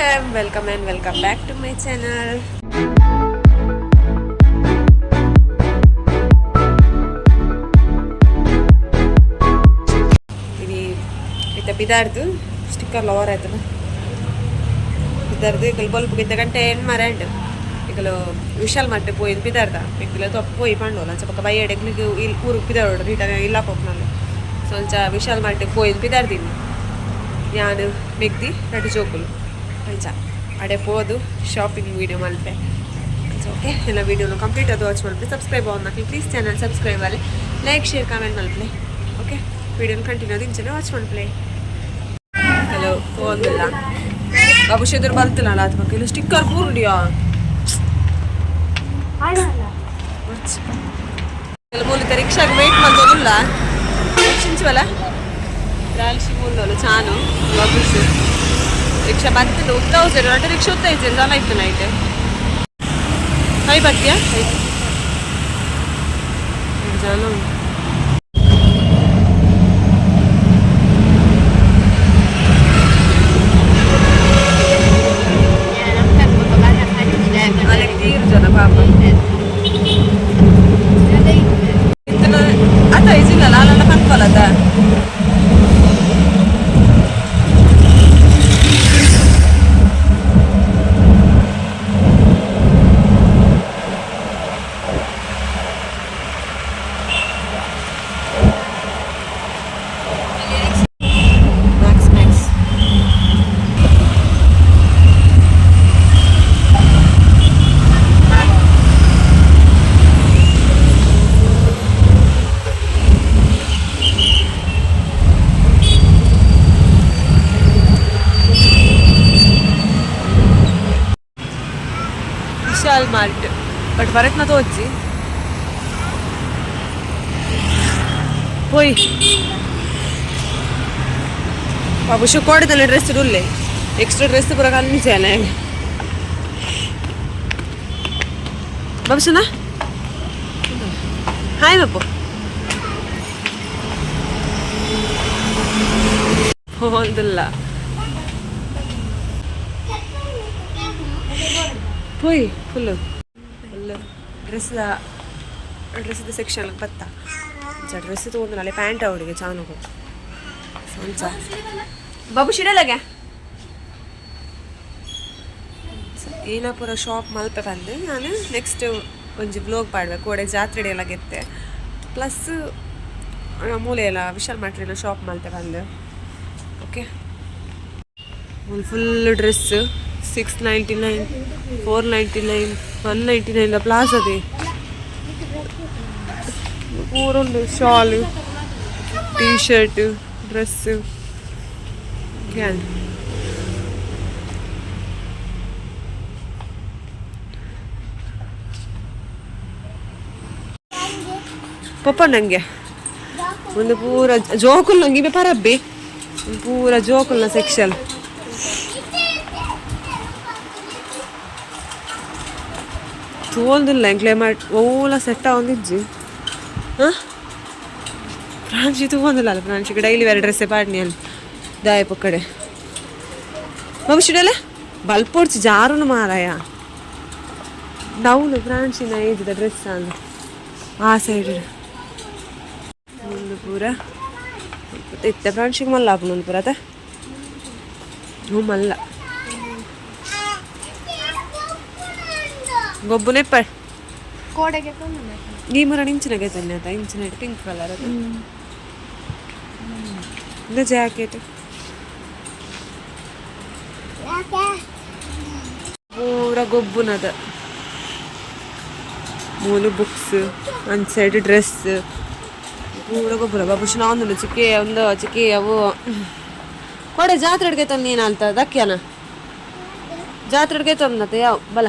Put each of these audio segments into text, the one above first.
fam, welcome and welcome back to my channel. Ini pidardu sticker lower aitana. Pidardu ikal bulb kita kan 10 marand. Ikalo vishal matte poyin pidarda. Ikalo to poi pandola. Chapaka bayi edekliku uru pidarodu ritana illa popnalle. Solcha vishal matte poyin pidardini. Yanu megdi ready jokulu. Ancha. Ade podu shopping video malpe. It's okay. Ella video no complete adu watch malpe. Subscribe avunaki please channel subscribe vale. Like share comment malpe. Okay. Video continue adinchane watch malpe. Hello. Pondilla. babushg edur baltilla ala atma kilo sticker purdiya. Ayala. Hello bolite rickshaw ku wait maldonulla. Chinchwala. Ralshi bollo chanu babushg. Rickshaw बांधते लोग तो उसे रोटे rickshaw होता है जिंदा life तो नहीं है हाई बात क्या जानो अलग तीर जाना पापा इतना आता इसी लाला लाला फन वाला था mart but varet na to వచ్చి పోయి babushg ಕೊಡದಲ್ಲ ಡ್ರೆಸ್ ಇರುlle ಎಕ್ಸ್ಟ್ರಾ ಡ್ರೆಸ್ ಪೂರ ಕಮ್ಮಿ ಸೇನೆ babushna ಹಾಯ್ ಬಾಬು ಹೋಂದಲ್ಲ పోయి ఫుల్ ಡ್ರೆಸ್ ಸೆಕ್ಷನ್ ಬತ್ತ ಡ್ರೆಸ್ ತೊಗೊಂಡ್ರೆ ಪ್ಯಾಂಟ್ ಅವಳಿಗೆ ಚಾನಗು ಸಂಚ ಬಾಬು ಶಿಡಲಾಗೆ ಏನ ಪೂರ ಶಾಪ್ ಮಲ್ಪೆ ಬಂದು ನಾನು ನೆಕ್ಸ್ಟ್ ಒಂಜಿ ಬ್ಲಾಗ್ ಪಾಡ್ಬೇಕು ಒಡೆ ಜಾತ್ರೆ ಎಲ್ಲ ಗೆತ್ತೆ ಪ್ಲಸ್ ಮೂಲೆ ಎಲ್ಲ ವಿಶಾಲ್ ಮಾರ್ಟ್ ಶಾಪ್ ಮಲ್ಪೆ ಬಂದು ಓಕೆ ಫುಲ್ ಡ್ರೆಸ್ 699 499 199 ಪ್ಲಾಸ್ ಅದೇ ಪೂರುಂಡು ಶಾಲ್ ಟೀ ಶರ್ಟ್ ಡ್ರೆಸ್ ಕ್ಯಾನ್ ಪಪ್ಪ ನಂಗೆ ಒಂದು ಪೂರ ಜೋಕುಲ್ ನಂಗೆ ಪರಬ್ಬಿ ಪೂರ ಜೋಕುಲ್ನ ಸೆಕ್ಷನ್ ತೋಲ್ದಿಲ್ಲ ಕ್ಲೈಮೇಟ್ ಓಲ ಸೆಟ್ ಆಗೊಂದಿಜ್ಜಿ ಹಾಂ ಫ್ರಾನ್ಸಿ ತಗೊಂದಿಲ್ಲ ಅಲ್ಲ ಫ್ರಾನ್ಸಿಗೆ ಡೈಲಿ ಬೇರೆ ಡ್ರೆಸ್ಸೇ ಪಾಡ್ನಿ ಅಲ್ಲಿ ದಾಯ ಪಕ್ಕಡೆ ಭವಿಷ್ಯಡಲ್ಲ ಬಲ್ಪೋಡ್ಚಿ ಜಾರುನು ಮಾರಾಯ ಡೌನು ಫ್ರಾನ್ಸಿನ ಏಜಿದ ಡ್ರೆಸ್ ಅಂದು ಆ ಸೈಡ್ ಒಂದು ಪೂರ ಇತ್ತೆ ಫ್ರಾನ್ಸಿಗೆ ಮಲ್ಲ ಹಾಪು ಒಂದು ಪೂರ ಅದ ಹ್ಞೂ ಮಲ್ಲ ಗೊಬ್ಬನೇ ಪಡ್ ಕೋಡೆಗೆ ಈ ಮರ ಇಂಚಿನಾಗೆ ತಂದೆ ಆತ ಇಂಚಿನ ಪಿಂಕ್ ಕಲರ್ ಅದು ಇದು ಜಾಕೆಟ್ ಪೂರ ಗೊಬ್ಬುನದ ಮೂಲು ಬುಕ್ಸ್ ಒಂದು ಸೈಡ್ ಡ್ರೆಸ್ ಪೂರ ಗೊಬ್ಬರ ಬಾಬುಶ್ನ ಒಂದು ಚಿಕ್ಕಿ ಅವು ಕೊಡೆ ಜಾತ್ರೆಗೆ ತಂದು ಏನಂತ ದಕ್ಯಾನ ಜಾತ್ರೆಗೆ ತಂದತೆ ಯಾವ ಬಲ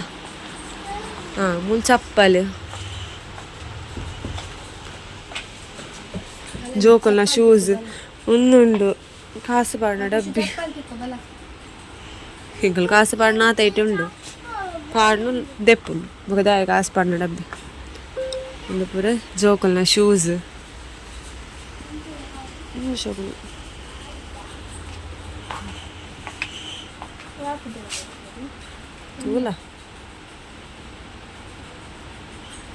ಹಾಂ ಮುನ್ ಚಪ್ಪಲ್ ಜೋಕಲ್ನ ಶೂಸ್ ಒಂದುಂಡು ಕಾಸು ಪಾಡ್ನ ಡಬ್ಬಿ ಹಿಂಗಲ್ ಕಾಸು ಪಾಡ್ನ ಆತೈತೆ ಉಂಡು ಪಾಡ್ನು ದೆಪ್ಪು ಮಗದಾಯ ಕಾಸು ಪಾಡ್ನ ಡಬ್ಬಿ ಒಂದು ಪೂರ ಜೋಕಲ್ನ ಶೂಸ್ ಶೋಕಲ್ ತೂಲ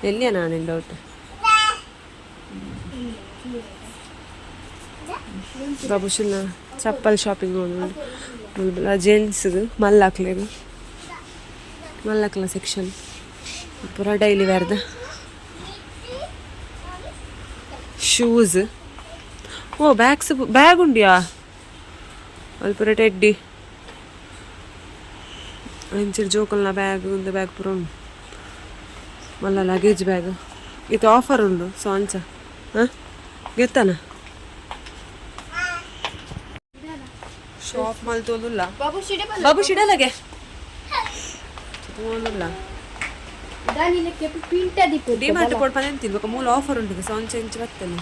ಎಲ್ಲಿಯ ನಾನೇನು ಡೌಟ್ ಬಾಬುಶನ ಚಪ್ಪಲ್ ಶಾಪಿಂಗ್ ಹೋದ ಜೆಂಟ್ಸ್ಗೆ ಮಲ್ಲಾಕ್ಲೇದು ಮಲ್ಲಾಕ್ಲ ಸೆಕ್ಷನ್ ಪೂರ ಡೈಲಿ ವೇರ್ದ ಶೂಸ್ ಓ ಬ್ಯಾಗ್ಸ್ ಬ್ಯಾಗ್ ಉಂಡಿಯಾ ಅಲ್ಲಿ ಪೂರ ಟೆಡ್ಡಿ ಅಂಚೆ ಜೋಕಲ್ನ ಬ್ಯಾಗ್ ಒಂದು ಬ್ಯಾಗ್ ಪೂರ ಉಂಡು ಮಲ್ಲ ಲಗೇಜ್ ಬ್ಯಾಗ್ ಇದು ಆಫರ್ ಉಂಡು ಸೊ ಅಂಚ ಹಾಂ ಗೆತ್ತಾನ ಶಾಪ್ ಮಲ್ ತೋದಿಲ್ಲ ಬಾಬು ಶಿಡಲಗೆ ತೋದಿಲ್ಲ ಡಿಮಾರ್ಟ್ ಕೊಡ್ಪಾನೆ ಅಂತಿಲ್ಬೇಕು ಮೂಲ ಆಫರ್ ಉಂಟು ಸೊ ಅಂಚೆ ಇಂಚೆ ಬರ್ತೇನೆ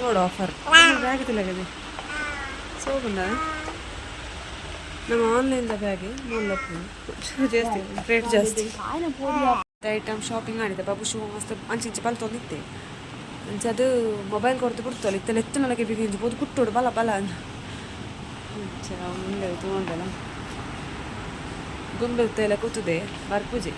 ನೋಡು ಆಫರ್ ಬ್ಯಾಗ್ ತಿಲ್ಲಗಿದೆ ಸೋಗುಂಡ ನಮ್ಮ ಆನ್ಲೈನ್ದ ಬ್ಯಾಗೆ ಮೂಲ ಜಾಸ್ತಿ ರೇಟ್ ಜಾಸ್ತಿ ಐಟಮ್ ಶಾಪಿಂಗ್ ಮಾಡಿದ್ದೆ ಬಾಬು ಶೂ ಮಸ್ತ್ ಅಂಚೆ ಬಲ್ ತೊಂದಿತ್ತೆ ಅಂಚೆ ಅದು ಮೊಬೈಲ್ ಕೊಡ್ತು ಬಿಡ್ತಲ್ಲ ಇತ್ತಲ್ಲ ಎತ್ತನೊಳಗೆ ಬಿಗಿಂಜಬಹುದು ಕುಟ್ಟೋಡು ಬಲ ಬಲ ಮುಂದೆ ತೊಗೊಂಡಲ್ಲ ಗುಂಬಿರ್ತ ಎಲ್ಲ ಕೂತದೆ ಬರ್ಪೂಜೆ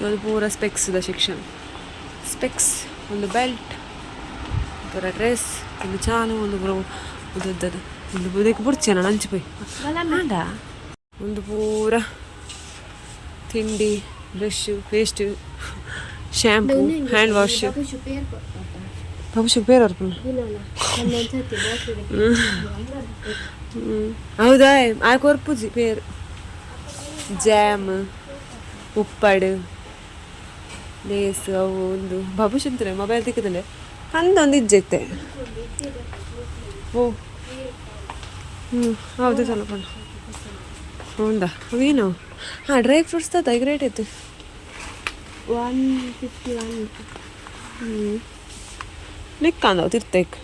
ಇದು ಪೂರ ಸ್ಪೆಕ್ಸ್ದ ಸೆಕ್ಷನ್ ಸ್ಪೆಕ್ಸ್ ಒಂದು ಬೆಲ್ಟ್ ಪೂರ ಡ್ರೆಸ್ ಒಂದು ಚಾಲು ಒಂದು ಉದ್ದದ್ದು ಒಂದು ಬುದಕ್ಕೆ ಬುಡ್ಚೆ ನಾನು ಹಂಚಿಪೋಯ್ ಆಂಡ ಒಂದು ಪೂರ ತಿಂಡಿ brush paste shampoo hand wash ಬಾಬುಶ್ ಬೇರೆ ಹೌದಾ ಆ ಕೊರ್ಪುಜಿ ಪೇರು ಜ್ಯಾಮ್ ಉಪ್ಪಡು ಲೇಸ್ ಅವು ಒಂದು ಬಾಬುಶ್ ಅಂತಾರೆ ಮೊಬೈಲ್ ತಿಕ್ಕದಲ್ಲೇ ಅಂದೊಂದು ಇಜ್ಜೈತೆ ಓ ಹೌದು ಸ್ವಲ್ಪ ಹೌದಾ ಅವೇನು ಹಾಂ ಡ್ರೈ ಫ್ರೂಟ್ಸ್ ತದ ಈಗ ರೇಟ್ ಐತೆ 151 ನೆಕ್ ಅಂದವು ತಿರ್ತೇಕ್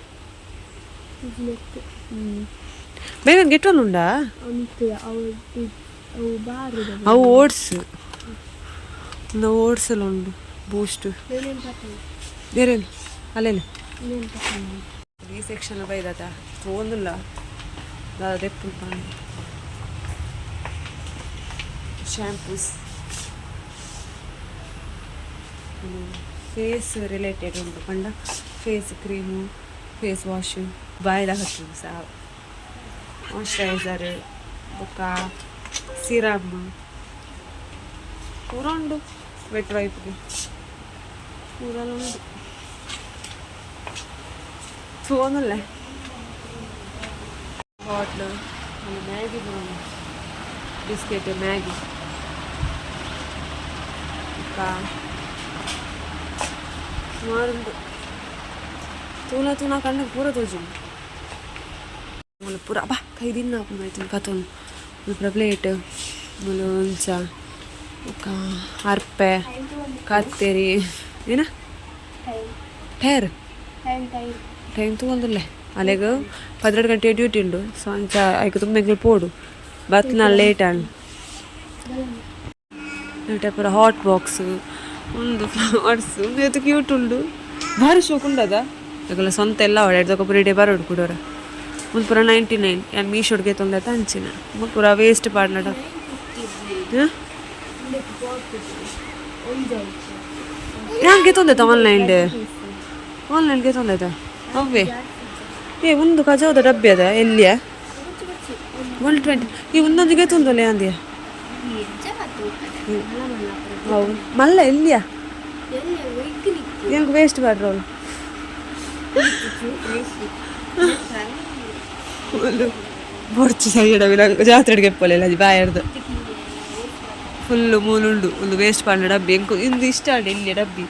ಬೇಗ ಗೆಟ್ಟೋನು ಉಂಡಾ ಅವು ಓಟ್ಸ್ ಒಂದು ಓಟ್ಸಲ್ಲ ಉಂಡು ಬೂಸ್ಟ್ ಬೇರೇನು ಅಲ್ಲೇನು ಈ ಸೆಕ್ಷನ್ ಬೈದಾತ ತೊಗೊಂದಿಲ್ಲ ದೆಪ್ಪು ಶ್ಯಾಂಪೂಸ್ ಫೇಸ್ ರಿಲೇಟೆಡ್ ಉಂಟು ಪಂಡ ಫೇಸ್ ಕ್ರೀಮು ಫೇಸ್ ವಾಶು ಬಾಯ್ದ ಹಚ್ಚು ಸಹ ಮಾಯ್ಶ್ಚರೈಸರ್ ಬೊಕ್ಕ ಸಿರಮ್ ಪೂರ ಉಂಡು ವೆಟ್ ವೈಪ್ಗೆ ಪೂರೆಲ್ಲ ಉಂಡು ತೊಗೊಂದಲ್ಲ ಬಾಟ್ಲು ಮ್ಯಾಗಿ ಬಿಸ್ಕೆಟ್ ಮ್ಯಾಗಿ ಸುಮಾರು ಉಂಟು ತೂನ ಕಣ್ಣ ಪೂರ ತೋಜು ಪೂರ ಬಾ ಕೈ ದಿನ ಆಯ್ತು ಕತ್ತೊಂದು ಪೂರ ಪ್ಲೇಟ್ ಒಂಚ ಅರ್ಪೆ ಕತ್ತೇರಿ ಏನ ಟೈರ್ ಟೈಮ್ ತೊಗೊಂದಿಲ್ಲ ಅಲೆಗ 12 ಗಂಟೆ ಡ್ಯೂಟಿ ಉಂಡು ಸೊ ಅಂಚ ಐಕೆ ತುಂಬ ಪೋಡು ಬತ್ನ ಲೇಟ್ ಆಣ್ ಲೇಟ್ ಪೂರ ಹಾಟ್ ಬಾಕ್ಸ್ ಒಂದು ಫ್ಲವರ್ಸ್ ಇದು ಕ್ಯೂಟ್ ಉಂಡು ಭಾರಿ ಶೋಕ್ ಉಂಡದ ಅದೆಲ್ಲ ಸ್ವಂತ ಎಲ್ಲ ಹೊಡೆದಕ್ಕೆ ಪೂರ ಡೇ ಬರೋಡು ಕೊಡೋರ ಒಂದು ಪೂರ 99 ಏನು ಮೀಶೋಡ್ಗೆ ತೊಂದೈತೆ ಹಂಚಿನ ಪೂರ ವೇಸ್ಟ್ ಪಾಡ್ನಡ ಹಂಗೆ ತೊಂದೈತ ಆನ್ಲೈನ್ಗೆ ತೊಂದೈತ ಅವೇ ಒಂದು ಕಜಾವದ ಡಬ್ಬಿ ಅದ ಎಲ್ಲಿಯ 120 ಈ ಒಂದೊಂದಿಗೆ ತೊಂದಲೆ ಅಂದ್ಯಾ ಹೌದು ಮಲ್ಲ ಎಲ್ಲಿಯಾ ಹೆಂಗೆ ವೇಸ್ಟ್ ಮಾಡ್ರವಳು ಬೊಡ್ಚು ಸೈಡವಿ ನಂಗೆ ಜಾತ್ರೆಗೆ ಎಪ್ಪಲ್ಲ ಅದು ಬಾಯರ್ದು ಫುಲ್ಲು ಮೂಲುಂಡು ಒಂದು ವೇಸ್ಟ್ ಪಾಂಡ ಡಬ್ಬಿ ಹೆಂಗೆ ಇಂದು ಇಷ್ಟ ಆಡಿ ಎಲ್ಲಿಯ ಡಬ್ಬಿ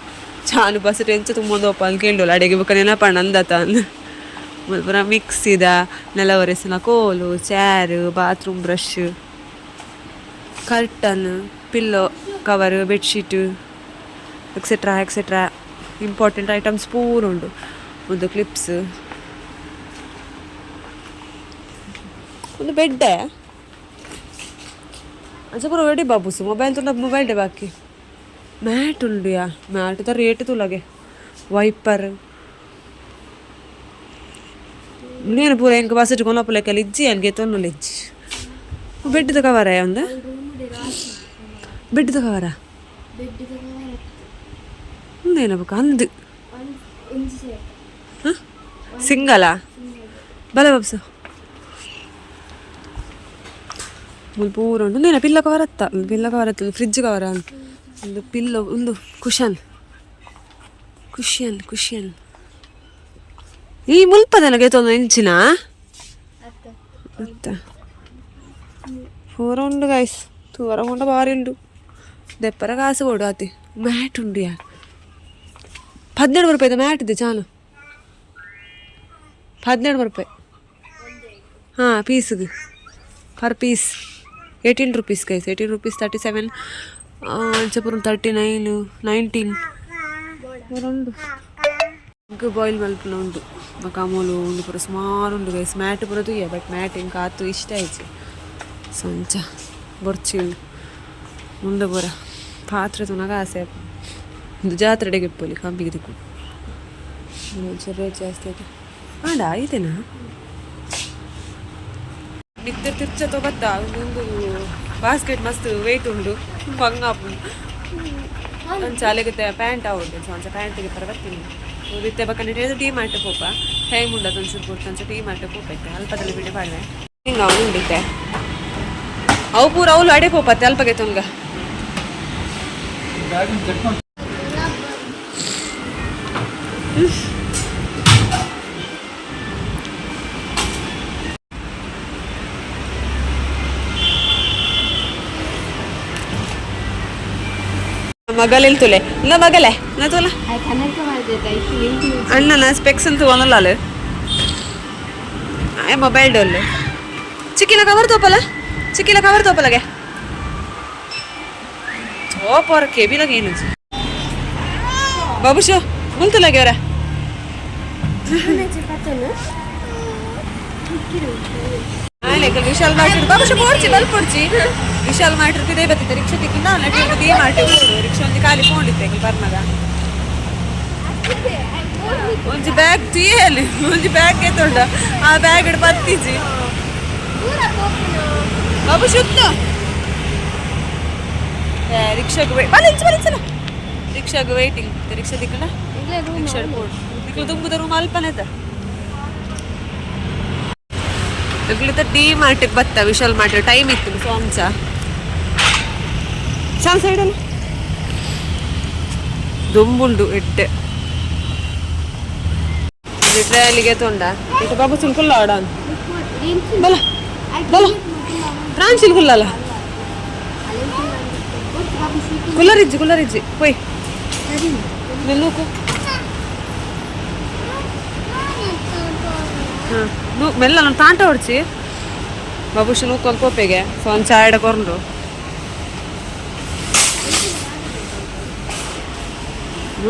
ಚಾಲು ಬಸ್ ಎಂಚ ತುಂಬೊಂದಪ್ಪ ಅಂತ ಕೇಳೋಲ್ಲ ಅಡಿಗೆ ಬೇಕಾ ನೆನಪಣ್ಣ ಅಂದತ ಅಂದು ಪೂರ ಮಿಕ್ಸಿದ ನೆಲ ಒರೆಸಿನ ಕೋಲು chair bathroom brush curtain pillow cover bedsheet etcetera important items ಪೂರ ಉಂಡು ಒಂದು ಕ್ಲಿಪ್ಸ್ ಒಂದು ಬೆಡ್ಡೆ अच्छा पूरा वेडी बाबूस मोबाइल तो ना मोबाइल डे बाकी ಮ್ಯಾಟ್ ಉಂಡು ಮ್ಯಾಟ್ ದ ರೇಟ್ ತುಲಗೆ ವೈಪರ್ నేను పూర ఇంక బస్సు కొనప్పులకి ఇచ్చి ఆయనకి తొన్నులు ఇచ్చి బెడ్ది కవరా ఉంది బెడ్ది కవరా ఉందేనా అందు సింగలా ಬಲ ಬಬ್ಸು ಮುಲ್ ಪೂರ ಉಂಟು ನೀನ ಪಿಲ್ಲ ಕವರ್ ಅತ್ತ ಫ್ರಿಡ್ಜ್ ಕವರ ಒಂದು ಪಿಲ್ಲೋ ಒಂದು ಕುಷನ್ ಈ ಮುಲ್ಪದನಗೆ ತೊಂದು ಇಂಚಿನ ಪೂರ ಉಂಡು ಗೈಸ್ ತೂರ ಕೊಂಡ ಬಾರಿ ಉಂಡು ದೆಪ್ಪರ ಕಾಸು ಕೊಡು ಆತಿ ಮ್ಯಾಟ್ ಉಂಡು 17 ರೂಪಾಯಿದ ಮ್ಯಾಟ್ ಇದೆ ಚಾಲು 17 ರೂಪಾಯಿ ಹಾಂ ಪೀಸ್ಗೆ per piece 18 rupees guys 18 rupees 37 ಅಂಚಪುರ 39 19 ಉಂಡು ఇంకా బాయిల్ మలుపులో ఉండు మా కమ్మలు ఉండు పూర సుమారు ఉండు గైస్ మ్యాట్ పూర తుయ్య బట్ మ్యాట్ ఇంకా ಆತು ಇಷ್ಟ ಆಯ್ತು ಸಂಚ ಬೊರ್ಚಿ ಮುಂದೆ ಪೂರ ಪಾತ್ರೆ ತುನಗ ಆಸೆ ಒಂದು ಜಾತ್ರೆಡೆಗೆ ಇಪ್ಪಲಿ ಕಂಬಿಗೆ ದಿಕ್ಕು ರೇಟ್ ಜಾಸ್ತಿ ಆಯ್ತು ಆಡ ಐತೆನಾ ನಿತ್ಯ ತಿರ್ಚತೋ ಬತ್ತ ಒಂದು ಬಾಸ್ಕೆಟ್ ಮಸ್ತ್ ವೆಯ್ಟ್ ಉಂಡು ಬಂಗಾಪು ಒಂದು ಚಾಲೆಗೆ ಪ್ಯಾಂಟ್ ಆಗುತ್ತೆ ಒಂಚ ಪ್ಯಾಂಟಿಗೆ ಪರವತ್ತೀನಿ ರೀತಿ ಬೇಕಂದ್ರೆ ಟೀ ಮಾರ್ಟ್ ಪೋಪ ಟೈಮ್ ಉಂಡದು ಒಂಚೂರು ಕೊಡ್ತು ಟೀ ಮಾರ್ಟ್ ಪೋಪೈತೆ ಅಲ್ಪದಲ್ಲಿ ಬಿಡಿ ಬಾಳ್ವೆ ಹಿಂಗೆ ಅವನು ಉಂಡಿತ್ತೆ ಅವು ಪೂರ ಅವಳು ಅಡೆ ಪೋಪತ್ತೆ ಅಲ್ಪಗೆ ತುಂಗ ಮಗಲಿಲ್ ತುಲೆ ಇಲ್ಲ ಮಗಲೆ ನಾ ತುಲ ಅಣ್ಣನ ಸ್ಪೆಕ್ಸ್ ಅಂತ ತೊಗೊಂಡಲ್ಲ ಮೊಬೈಲ್ ಡೋಲ್ ಚಿಕ್ಕಿನ ಕವರ್ ತೋಪಲಗೆ ಓಪೋರ ಕೆಬಿಲಾಗ ಏನು ಬಾಬುಶೋ ಮುಂತಲಾಗೆ ಅವರ ವಿಶಾಲ್ ಮಾರ್ಟ್ ಬಾಬುಶೋ ಪೋಡ್ಚಿ ಬಲ್ ಪೋಡ್ಚಿ ವಿಶಾಲ್ ಮಾರ್ಟ್ ಇದೇ ಬತ್ತಿದ್ದೆ ರಿಕ್ಷಾ ತಿಕ್ಕಿನ ನಟಿ ಮಾರ್ಟ್ ರಿಕ್ಷಾ ಒಂದು ಖಾಲಿ ಪೋಂಡಿತ್ತೆ ಬರ್ನಾಗ ಒಂಜಿ ಬ್ಯಾಗ್ ತುಯ್ಯಲ್ಲಿ ಒಂಜಿ ಬ್ಯಾಗ್ ಎತ್ತೊಂಡ ಆ ಬ್ಯಾಗ್ ಇಡ್ ಬತ್ತಿಜಿ ಬಾಬು ಶುದ್ಧ ರಿಕ್ಷಾಗೆ ರಿಕ್ಷಾಗೆ ವೇಟಿಂಗ್ ರಿಕ್ಷಾ ದಿಕ್ಕಣ ರಿಕ್ಷಾ ದಿಕ್ಕಲು ತುಂಬುದ ರೂಮ್ ಅಲ್ಪನೇತ ದಿಕ್ಕಲಿತ ಡಿ ಮಾರ್ಟಿಗೆ ಬತ್ತ ವಿಶಾಲ್ ಮಾರ್ಟ್ ಟೈಮ್ ಇತ್ತು ಸೋಂಚ ಚಾನ್ ಸೈಡಲ್ಲ ದುಂಬುಂಡು ಎಟ್ಟೆ ಟ್ರಯಲಿಗೆ ತೊಂಡ ಇಟ್ಟು ಬಾಬು ಸಿಲ್ಕುಲ್ಲ ಆಡಾನ್ ಬಲ ಬಲ ಪ್ರಾನ್ ಸಿಲ್ಕುಲ್ಲಲ್ಲ ಕುಲ್ಲರಿಜ್ಜಿ ಪೊಯ್ ನಿಲ್ಲೂಕು ಹಾಂ ಮೆಲ್ಲ ನಾನು ತಾಂಟ ಹೊಡ್ಚಿ ಬಾಬುಶ್ ನೂಕೊಂಡು ಕೋಪೆಗೆ ಸೊ ಒಂದು ಚಾಯ್ ಕೊರ್ಂಡು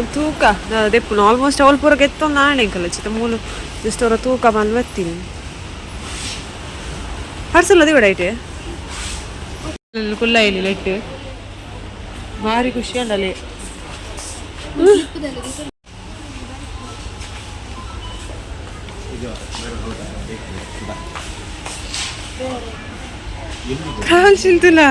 ತೂಕ ದೆಪ್ಪುನು ಆಲ್ಮೋಸ್ಟ್ ಅವಳು ಪೂರ ಗೆತ್ತೊಂದು ನಾಳೆಂಕಲ್ಲ ಚಿತ್ತ ಮೂಲು ಜಸ್ಟ್ ಅವರ ತೂಕ ಬಂದು ಬರ್ತೀನಿ ಹರ್ಸಲ್ಲದಿ ಬಿಡೈತೆ ಕುಲ್ಲ ಇಲ್ಲಿ ಲೆಟ್ಟು ಭಾರಿ ಖುಷಿ ಅಂಡಲ್ಲಿ ಕಾಲ್ಸಿಂತಲ್ಲ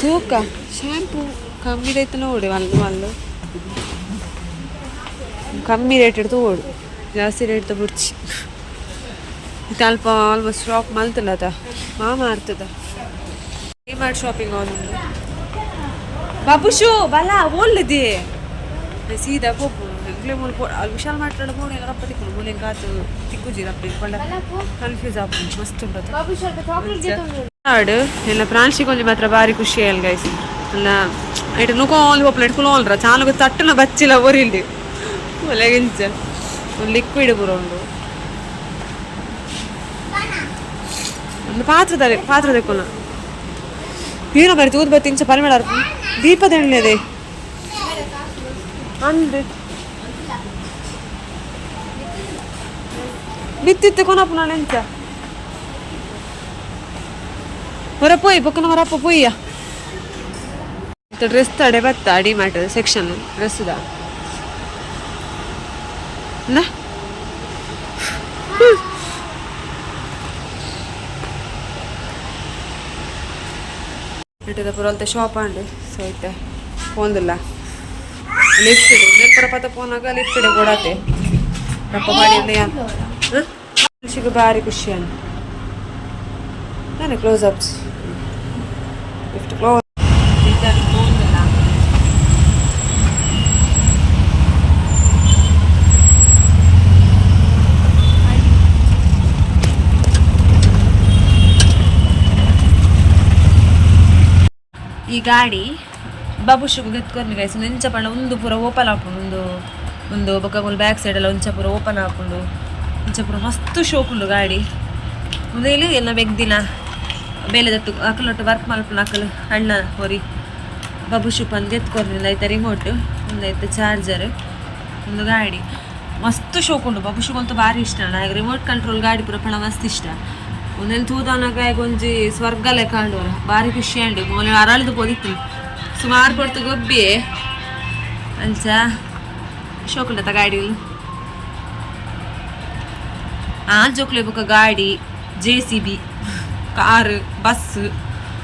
ತೂಕ ಶಾಂಪೂ ಕಮ್ಮಿ ರೈತ ನೋಡಿ వాళ్ళు ಕಮ್ಮಿ ರೇಟ್ ಇಡ್ತು ಓಡು ಜಾಸ್ತಿ ರೇಟ್ ತಗೊಡ್ಚಿ ಇದು ಅಲ್ಪ ಆಲ್ಮೋಸ್ಟ್ ಶಾಪ್ ಮಲ್ತಲ್ಲದ ಮಾರ್ತದ ಈ ಮಾಡಿ ಶಾಪಿಂಗ್ ಅವನು ಬಾಬುಶು ಬಲ ಓಲ್ದೆ ಸೀದಾ ಪೋಪು ಎಂಗ್ಲೇ ಮೂಲ ಅಲ್ಲಿ ವಿಶಾಲ್ ಮಾತಾಡ ಮೂಲೆ ಎಲ್ಲ ರಪ್ಪ ತಿಕ್ಕೊಂಡು ಮೂಲೆ ಕಾತು ತಿಕ್ಕುಜಿ ರಪ್ಪ ಇಟ್ಕೊಂಡ ಕನ್ಫ್ಯೂಸ್ ಆಗ್ಬೋದು ಮಸ್ತ್ ಉಂಟು ಆಡು ಎಲ್ಲ ಪ್ರಾನ್ಸಿಗೆ ಒಂಜಿ ಮಾತ್ರ ಭಾರಿ ಖುಷಿ ಅಲ್ಲ ಗೈಸ್ ಅಲ್ಲ ಐಟು ನುಕೋಲ್ ಹೋಪ್ಲ ಇಟ್ಕೊಳ್ಳೋಲ್ರ ಚಾಲುಗ ತಟ್ಟನ ಬಚ್ಚಿಲ್ಲ ಒರಿಲ್ಡಿ ಒಲೆಗಿಂಚ ಒಂದು ಲಿಕ್ವಿಡ್ ಪೂರ ಉಂಡು ಒಂದು ಪಾತ್ರ ತೆಕ್ಕೋಣ ಏನೋ ಬರೀ ತೂದ್ ಬತ್ತಿ ಇಂಚ ಪರಿಮಳ ದೀಪದ ಎಣ್ಣೆದೆ ಅಂದು ಬಿತ್ತಿತ್ತು ಕೊನಪ್ಪ ನಾನು ಎಂಚ ಹೊರ ಪೋಯ್ ಪಕ್ಕನ ಹೊರಪ್ಪ ಪೊಯ್ಯ ಡ್ರೆಸ್ ತಡೆ ಬತ್ತಾ ಡಿಮಾರ್ಟ್ ಸೆಕ್ಷನ್ ಡ್ರೆಸ್ದ ಇಟ್ಟದ ಪುರಂತ ಶಾಪ್ ಅಂಡು ಸೊ ಇತ್ತೆ ಪೋಂದಿಲ್ಲ ಲಿಫ್ಟ್ ನೆಲ್ಪರ ಪತ ಪೋನಾಗ ಲಿಫ್ಟ್ ಕೊಡತ್ತೆ ರಪ್ಪ ಮಾಡಿ ಖುಷಿಗೆ ಭಾರಿ ಖುಷಿ ಅಂತ ನಾನು ಕ್ಲೋಸ್ ಅಪ್ಸ್ ಲಿಫ್ಟ್ ಕ್ಲೋಸ್ ಪೋಂದಿಲ್ಲ ಈ ಗಾಡಿ ಬಾಬುಶ್ಗ್ ಎತ್ಕೊಂಡು ಗೈಸ್ ನೆಂಚ ಪಂಡ ಒಂದು ಪೂರ ಓಪನ್ ಹಾಕೊಂಡು ಒಂದು ಬೊಕ್ಕ ಬ್ಯಾಕ್ ಸೈಡ್ ಎಲ್ಲ ಒಂಚ ಪೂರ ಓಪನ್ ಹಾಕೊಂಡು ಒಂಚ ಪೂರ ಮಸ್ತ್ ಶೋಕುಂಡು ಗಾಡಿ ಮುಂದೇಲಿ ಎಲ್ಲ ಬೆಗ್ದಿನ ಬೇಲೆದತ್ತು ಅಕ್ಕಲೊಟ್ಟು ವರ್ಕ್ ಮಲ್ಪನ ಅಕ್ಕಲು ಅಣ್ಣ ಹೊರಿ ಬಾಬುಶು ಪಂದು ಎತ್ಕೊಂಡು ಐತೆ ರಿಮೋಟ್ ಒಂದೈತೆ ಚಾರ್ಜರ್ ಒಂದು ಗಾಡಿ ಮಸ್ತ್ ಶೋಕುಂಡು ಬಾಬುಶುಗಂತೂ ಭಾರಿ ಇಷ್ಟ ಅಣ್ಣ ಈಗ ರಿಮೋಟ್ ಕಂಟ್ರೋಲ್ ಗಾಡಿ ಪೂರ ಪಣ ಮಸ್ತ್ ಇಷ್ಟ ಒಂದೆಲ್ಲ ತೂದವನಾಗ ಒಂಜಿ ಸ್ವರ್ಗ ಲೆಕ್ಕ ಅಂಡೋರ ಭಾರಿ ಖುಷಿ ಅಂಡು ಮೊನ್ನೆ ಅರಳಿದು ಪೋದಿತ್ತು ಸುಮಾರು ಕೊಡ್ತು ಗೊಬ್ಬಿ ಅಂಚ ಶೋಕುಂಡತ ಗಾಡಿಗಳು ಜೋಕ್ಲೆ ಬುಕ್ಕ ಗಾಡಿ JCB ಕಾರು ಬಸ್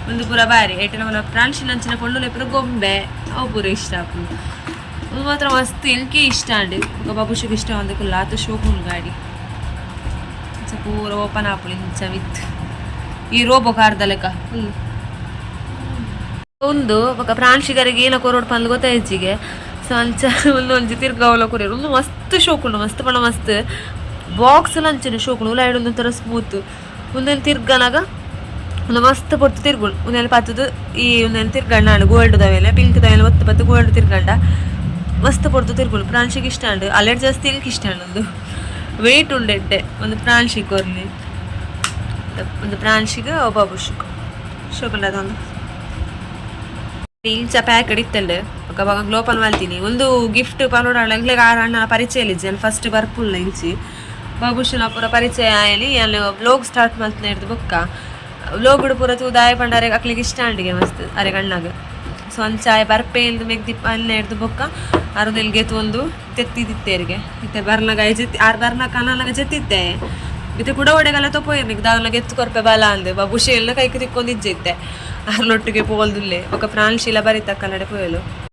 ಒಂದು ಪೂರ ಬಾರಿ ಏಟ ನಮ್ಮ ಪ್ರಾಣಿನ ಅಂಚಿನ ಕೊಂಡೋಲೆ ಪೂರ ಗೊಂಬೆ ಅವು ಪೂರ ಇಷ್ಟ ಆಪು ಅದು ಮಾತ್ರ ಮಸ್ತ್ ಎಲ್ಕೆ ಇಷ್ಟ ಅಂಡು ಬಾಬುಶಿಗೆ ಇಷ್ಟ ಅಂದಕ್ಕಲ್ಲ ಆತ ಶೋಕುಂಡು ಗಾಡಿ ಪೂರ ಓಪನ್ ಆಪುಳಿ ಇಂಚ ವಿತ್ ಈ ರೋಬೋ ಕಾರ್ದ ಲೆಕ್ಕ ಒಂದು ಬೊಕ ಪ್ರಾಣಿಗರಿಗೆ ಏನೋ ಕೊರೋಡ್ ಪಂದ್ ಗೊತ್ತ ಹೆಚ್ಚಿಗೆ ಸೊ ಅಂಚ ಒಂದೊಂದು ತಿರ್ಗಾವಲ ಕೊರಿಯರು ಒಂದು ಮಸ್ತ್ ಶೋಕುಂಡು ಮಸ್ತ್ ಪಣ ಮಸ್ತ್ ಬಾಕ್ಸ್ ಎಲ್ಲ ಅಂಚನೆ ಶೋಕುಂಡು ಉಲಾಯ್ಡು ಒಂದೊಂಥರ ಸ್ಮೂತ್ ಒಂದೇನು ತಿರ್ಗನಾಗ ಒಂದು ಮಸ್ತ್ ಪೊಟ್ಟು ತಿರ್ಗುಂಡು ಒಂದೆಲ್ಲ ಪತ್ತದು ಈ ಒಂದೇನು ತಿರ್ಗಂಡ ಗೋಲ್ಡ್ ದವೆಲೆ ಪಿಂಕ್ ದವೆಲೆ ಒತ್ತು ಪತ್ತು ಗೋಲ್ಡ್ ತಿರ್ಗಂಡ ಮಸ್ತ್ ಪೊಡ್ತು ತಿರ್ಗುಂಡು ಪ್ರಾಣಿಗೆ ಇಷ್ಟ ಅಂಡು ಅಲ್ಲೆಡ್ ಜಾಸ್ತಿ ತಿಲ್ಕ್ ಇಷ್ಟ ಒಂದು ವೆಯ್ಟ್ ಉಂಡೆಟ್ಟೆ ಒಂದು ಪ್ರಾಣಿಗೆ ಕೊರ್ಲಿ ಒಂದು ಪ್ರಾಣಿಗೆ ಬಾಬುಶ್ಗ್ ಶೋಕುಂಡ ಅದೊಂದು ಇಂಚ ಪ್ಯಾಕೆಟ್ ಇತ್ತಲ್ಲ ಅವಾಗ ಓಪನ್ ಮಾಡ್ತೀನಿ ಒಂದು ಗಿಫ್ಟ್ ಪನೋಡ ಎಂಗ್ಲೆಗ್ ಆರು ಅಣ್ಣ ಪರಿಚಯ ಇಲ್ಲಿದ್ದೆ ಫಸ್ಟ್ ಬರ್ಪುಲ್ಲ ಇಂಚಿ ಬಾಬುಶನ ಪೂರ ಪರಿಚಯ ಆಯಲಿ ಅಲ್ಲಿ ವ್ಲೋಗ್ ಸ್ಟಾರ್ಟ್ ಮಾಡ್ತಾನೆ ಇರ್ದು ಬೊಕ್ಕ ವ್ಲೋಗ್ ಪೂರ ತೂದಾಯ ಪಂಡಾರೆ ಅಕ್ಲಿಗೆ ಇಷ್ಟ ಅಂಡಿಗೆ ಮಸ್ತ್ ಅರೆ ಕಣ್ಣಾಗ ಸೊ ಅಂಚಾಯ ಬರ್ಪೆ ಇಲ್ದು ಮೆಗ್ದಿಪ್ಪ ಅಲ್ಲೇ ಹಿಡ್ದು ಬೊಕ್ಕ ಅರ್ದೆಲ್ಗೆ ಒಂದು ತೆತ್ತಿದಿತ್ತೇರಿಗೆ ಮತ್ತೆ ಬರ್ನಾಗ ಜೆತ್ತಿ ಆರು ಬರ್ನಾಗ ಕನಾಲಾಗ ಜೆತ್ತಿದ್ದೆ ಇದು ಕೂಡ ಒಡೆಗೆಲ್ಲ ತೊಪ್ಪೋಯ್ನಿಗೆ ದಾವನಾಗ ಎತ್ತು ಕೊರ್ಪೆ ಬಲ ಅಂದೆ ಬಾಬುಶಿ ಎಲ್ಲ ಕೈಗೆ ತಿಕ್ಕೊಂಡಿದ್ದೆ ಅರ್ಲೊಟ್ಟಿಗೆ ಪೋಲ್ದುಲ್ಲೆ ఒక ಪ್ರಾಣಿಶೀಲ ಬರಿತಕ್ಕ ನಡೆ ಪೋಯಲು